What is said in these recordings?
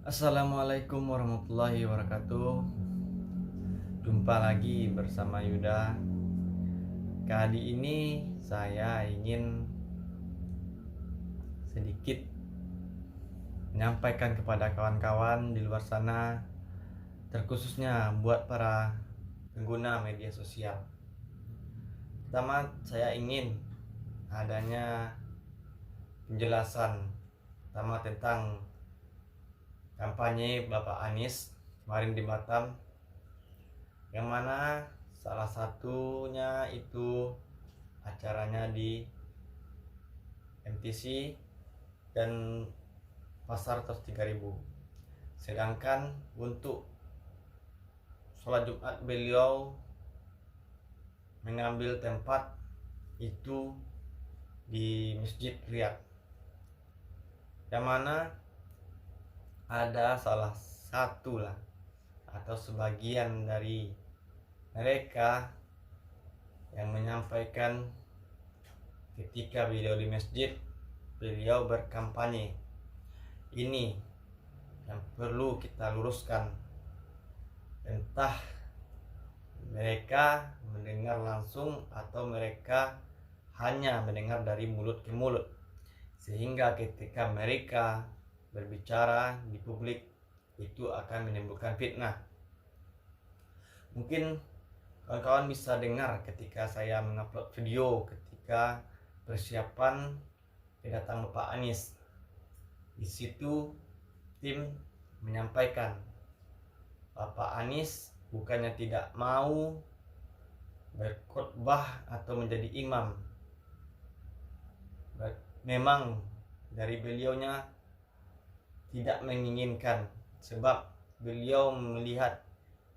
Assalamualaikum warahmatullahi wabarakatuh. Jumpa lagi bersama Yuda. Kali ini saya ingin sedikit menyampaikan kepada kawan-kawan di luar sana, terkhususnya buat para pengguna media sosial. Pertama, saya ingin adanya penjelasan pertama tentang kampanye Bapak Anies kemarin di Batam, yang mana salah satunya itu acaranya di MTC dan Pasar 3000. Sedangkan untuk sholat Jumat beliau mengambil tempat itu di Masjid Riyadh, yang mana ada salah satu lah atau sebagian dari mereka yang menyampaikan ketika beliau di masjid, beliau berkampanye. Ini yang perlu kita luruskan. Entah mereka mendengar langsung atau mereka hanya mendengar dari mulut ke mulut, sehingga ketika mereka berbicara di publik itu akan menimbulkan fitnah. Mungkin kawan-kawan bisa dengar ketika saya mengupload video ketika persiapan kedatangan Bapak Anies. Di situ tim menyampaikan Bapak Anies bukannya tidak mau berkhotbah atau menjadi imam. Memang dari beliaunya tidak menginginkan, sebab beliau melihat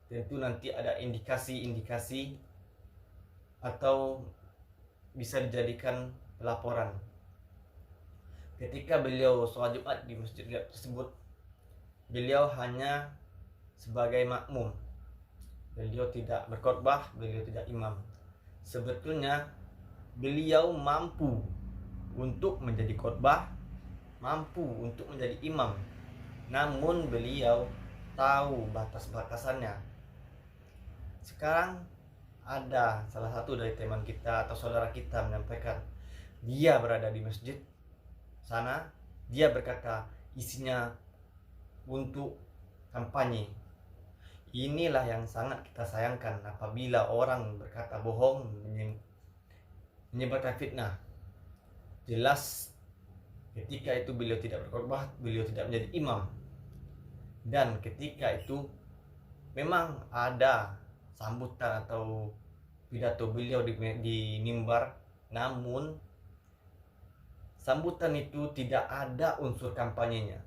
tentu nanti ada indikasi-indikasi atau bisa dijadikan pelaporan. Ketika beliau sholat Jumat di masjid tersebut, beliau hanya sebagai makmum. Beliau tidak berkhotbah, beliau tidak imam. Sebetulnya beliau mampu untuk menjadi khotbah, mampu untuk menjadi imam, namun beliau tahu batas-batasannya. Sekarang ada salah satu dari teman kita atau saudara kita menyampaikan dia berada di masjid sana, dia berkata isinya untuk kampanye. Inilah yang sangat kita sayangkan apabila orang berkata bohong, menyebarkan fitnah. Jelas ketika itu beliau tidak berkhotbah, beliau tidak menjadi imam. Dan ketika itu memang ada sambutan atau pidato beliau di mimbar, namun sambutan itu tidak ada unsur kampanyenya.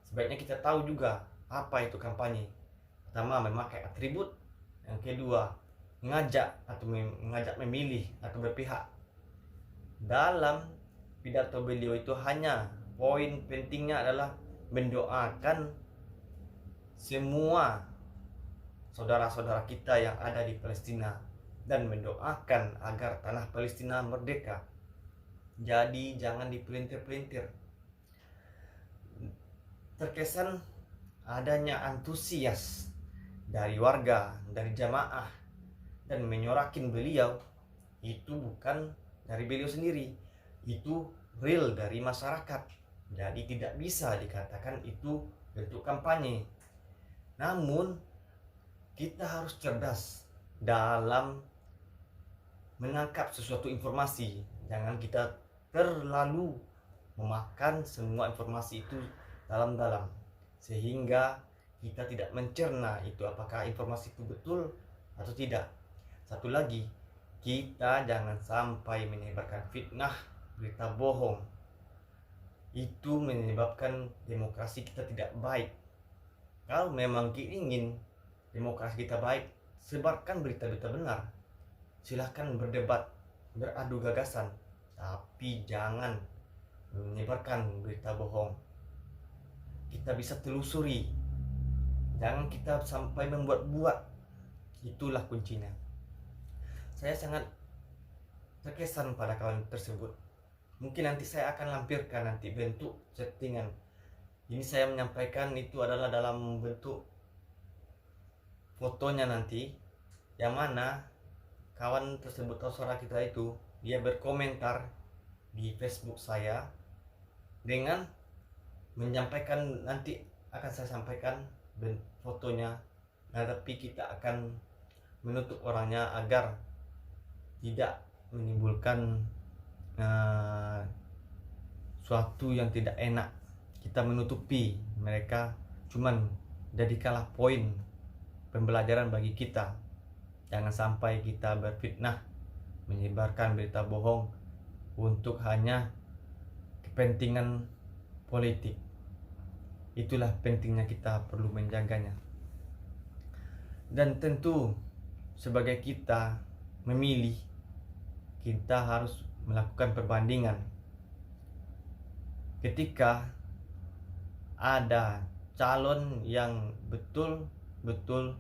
Sebaiknya kita tahu juga apa itu kampanye. Pertama, memakai atribut. Yang kedua, mengajak memilih atau berpihak. Dalam pidato beliau itu hanya poin pentingnya adalah mendoakan semua saudara-saudara kita yang ada di Palestina dan mendoakan agar tanah Palestina merdeka. Jadi jangan dipelintir-pelintir. Terkesan adanya antusias dari warga, dari jamaah, dan menyorakin beliau. Itu bukan dari beliau sendiri, itu real dari masyarakat. Jadi tidak bisa dikatakan itu bentuk kampanye. Namun kita harus cerdas dalam menangkap sesuatu informasi. Jangan kita terlalu memakan semua informasi itu dalam-dalam, sehingga kita tidak mencerna itu apakah informasi itu betul atau tidak. Satu lagi, kita jangan sampai menyebarkan fitnah, berita bohong. Itu menyebabkan demokrasi kita tidak baik. Kalau memang ingin demokrasi kita baik, sebarkan berita-berita benar. Silahkan berdebat, beradu gagasan, tapi jangan menyebarkan berita bohong. Kita bisa telusuri, jangan kita sampai membuat-buat. Itulah kuncinya. Saya sangat terkesan pada kawan tersebut. Mungkin nanti saya akan lampirkan nanti bentuk settingan Ini saya menyampaikan itu adalah dalam bentuk fotonya nanti, yang mana kawan tersebut atau saudara kita itu dia berkomentar di Facebook saya dengan menyampaikan, nanti akan saya sampaikan fotonya. Nah, tapi kita akan menutup orangnya agar tidak menimbulkan suatu yang tidak enak. Kita menutupi mereka, cuman jadikanlah poin pembelajaran bagi kita. Jangan sampai kita berfitnah, menyebarkan berita bohong untuk hanya kepentingan politik. Itulah pentingnya kita perlu menjaganya. Dan tentu sebagai kita memilih, kita harus melakukan perbandingan. Ketika ada calon yang betul-betul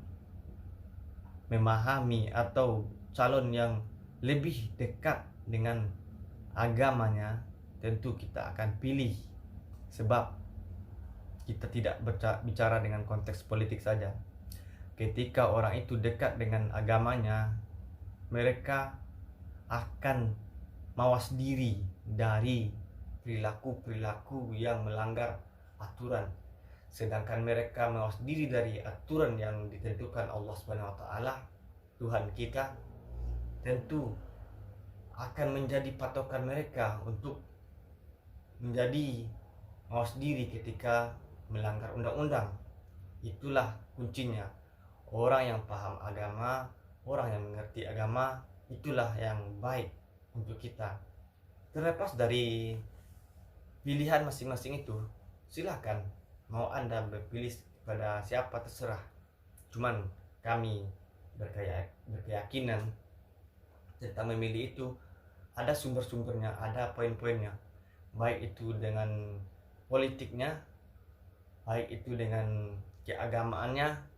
memahami atau calon yang lebih dekat dengan agamanya, tentu kita akan pilih, sebab kita tidak bicara dengan konteks politik saja. Ketika orang itu dekat dengan agamanya, mereka akan mawas diri dari perilaku-perilaku yang melanggar aturan. Sedangkan mereka mawas diri dari aturan yang ditentukan Allah Subhanahu wa taala, Tuhan kita, tentu akan menjadi patokan mereka untuk menjadi mawas diri ketika melanggar undang-undang. Itulah kuncinya. Orang yang paham agama, orang yang mengerti agama, itulah yang baik untuk kita. Terlepas dari pilihan masing-masing itu, silakan mau Anda berpilih pada siapa terserah. Cuman kami berkeyakinan tentang memilih itu ada sumber-sumbernya, ada poin-poinnya. Baik itu dengan politiknya, baik itu dengan keagamaannya,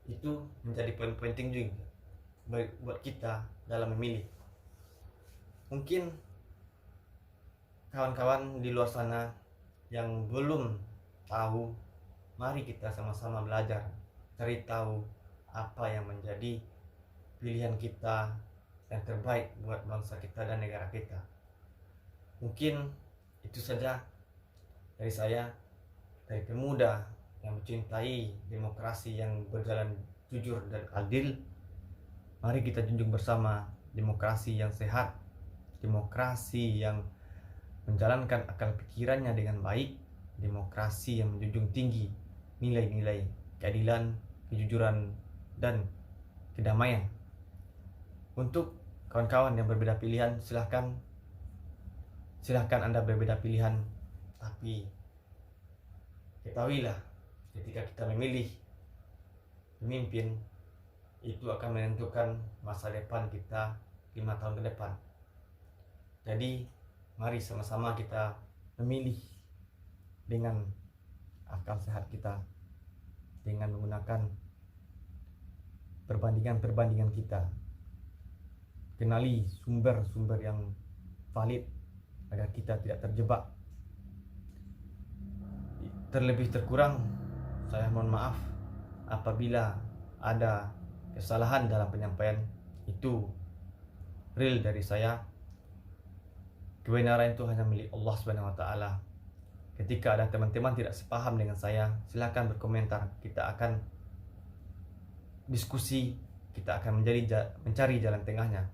itu menjadi poin penting juga buat kita dalam memilih. Mungkin kawan-kawan di luar sana yang belum tahu, mari kita sama-sama belajar, cari tahu apa yang menjadi pilihan kita yang terbaik buat bangsa kita dan negara kita. Mungkin itu saja dari saya, dari pemuda yang mencintai demokrasi yang berjalan jujur dan adil. Mari kita junjung bersama demokrasi yang sehat, demokrasi yang menjalankan akal pikirannya dengan baik, demokrasi yang menjunjung tinggi nilai-nilai keadilan, kejujuran, dan kedamaian. Untuk kawan-kawan yang berbeda pilihan, silahkan Anda berbeda pilihan, tapi ketahuilah, ketika kita memilih pemimpin, itu akan menentukan masa depan kita 5 tahun ke depan. Jadi mari sama-sama kita memilih dengan akal sehat kita, dengan menggunakan perbandingan kita. Kenali sumber-sumber yang valid agar kita tidak terjebak. Terlebih terkurang, saya mohon maaf apabila ada kesalahan dalam penyampaian. Itu real dari saya. Kebenaran itu hanya milik Allah Subhanahu wa taala. Ketika ada teman-teman tidak sepaham dengan saya, silakan berkomentar. Kita akan diskusi, kita akan mencari jalan tengahnya.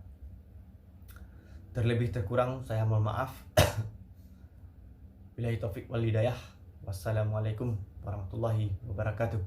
Terlebih terkurang saya mohon maaf. Billahi taufik wal hidayah. Wassalamualaikum warahmatullahi wabarakatuh.